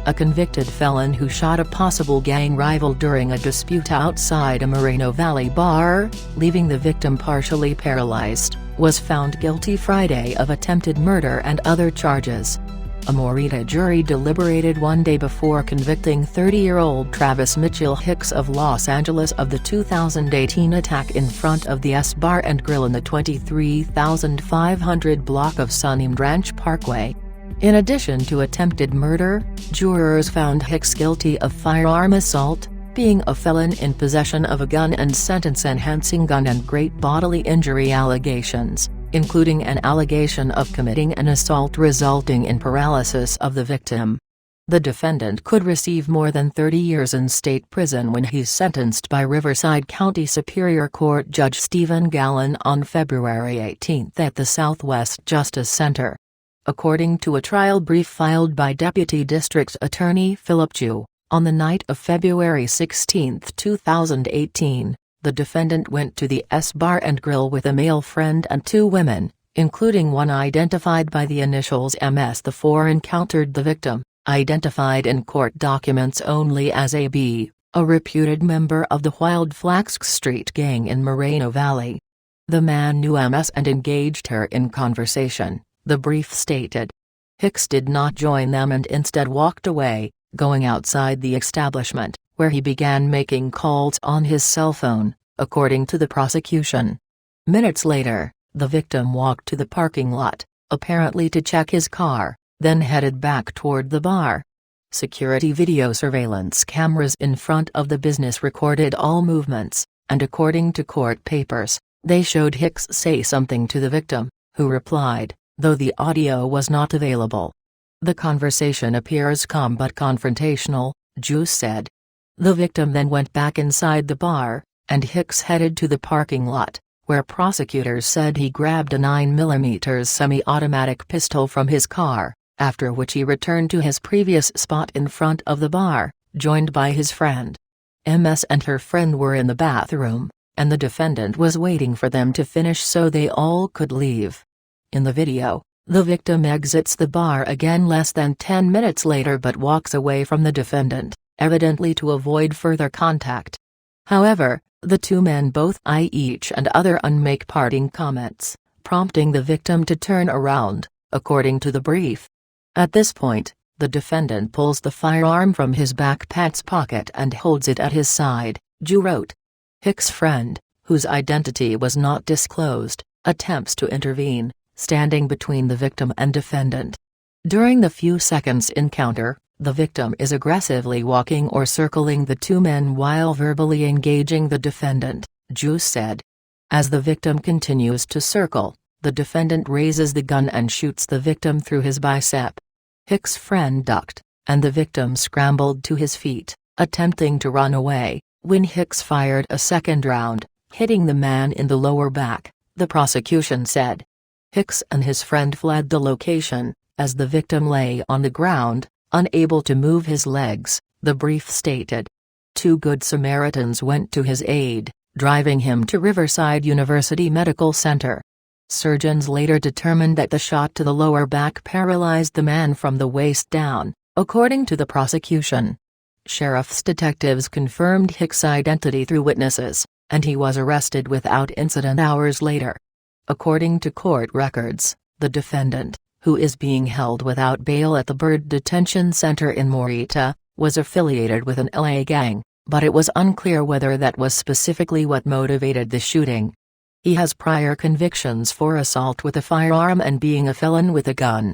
a convicted felon who shot a possible gang rival during a dispute outside a Moreno Valley bar, leaving the victim partially paralyzed, was found guilty Friday of attempted murder and other charges. A Moreno jury deliberated one day before convicting 30-year-old Travis Mitchell Hicks of Los Angeles of the 2018 attack in front of the S Bar and Grill in the 23,500 block of Sunbeam Ranch Parkway. In addition to attempted murder, jurors found Hicks guilty of firearm assault, being a felon in possession of a gun and sentence-enhancing gun and great bodily injury allegations, including an allegation of committing an assault resulting in paralysis of the victim. The defendant could receive more than 30 years in state prison when he's sentenced by Riverside County Superior Court Judge Stephen Gallen on February 18 at the Southwest Justice Center. According to a trial brief filed by Deputy District Attorney Philip Chu, on the night of February 16, 2018, the defendant went to the S Bar and Grill with a male friend and two women, including one identified by the initials MS. The four encountered the victim, identified in court documents only as AB, a reputed member of the Wild Flax Street gang in Moreno Valley. The man knew MS and engaged her in conversation, the brief stated. Hicks did not join them and instead walked away, going outside the establishment, where he began making calls on his cell phone, according to the prosecution. Minutes later, the victim walked to the parking lot, apparently to check his car, then headed back toward the bar. Security video surveillance cameras in front of the business recorded all movements, and according to court papers, they showed Hicks say something to the victim, who replied, though the audio was not available. The conversation appears calm but confrontational, Juice said. The victim then went back inside the bar, and Hicks headed to the parking lot, where prosecutors said he grabbed a 9mm semi-automatic pistol from his car, after which he returned to his previous spot in front of the bar, joined by his friend. MS and her friend were in the bathroom, and the defendant was waiting for them to finish so they all could leave. In the video, the victim exits the bar again less than 10 minutes later but walks away from the defendant, evidently to avoid further contact. However, the two men both eye each and other and make parting comments, prompting the victim to turn around, according to the brief. At this point, the defendant pulls the firearm from his back pants pocket and holds it at his side, Ju wrote. Hicks' friend, whose identity was not disclosed, attempts to intervene, standing between the victim and defendant. During the few seconds encounter, the victim is aggressively walking or circling the two men while verbally engaging the defendant, Juice said. As the victim continues to circle, the defendant raises the gun and shoots the victim through his bicep. Hicks' friend ducked, and the victim scrambled to his feet, attempting to run away, when Hicks fired a second round, hitting the man in the lower back, the prosecution said. Hicks and his friend fled the location, as the victim lay on the ground, unable to move his legs, the brief stated. Two Good Samaritans went to his aid, driving him to Riverside University Medical Center. Surgeons later determined that the shot to the lower back paralyzed the man from the waist down, according to the prosecution. Sheriff's detectives confirmed Hicks' identity through witnesses, and he was arrested without incident hours later. According to court records, the defendant, who is being held without bail at the Bird Detention Center in Morita, was affiliated with an LA gang, but it was unclear whether that was specifically what motivated the shooting. He has prior convictions for assault with a firearm and being a felon with a gun.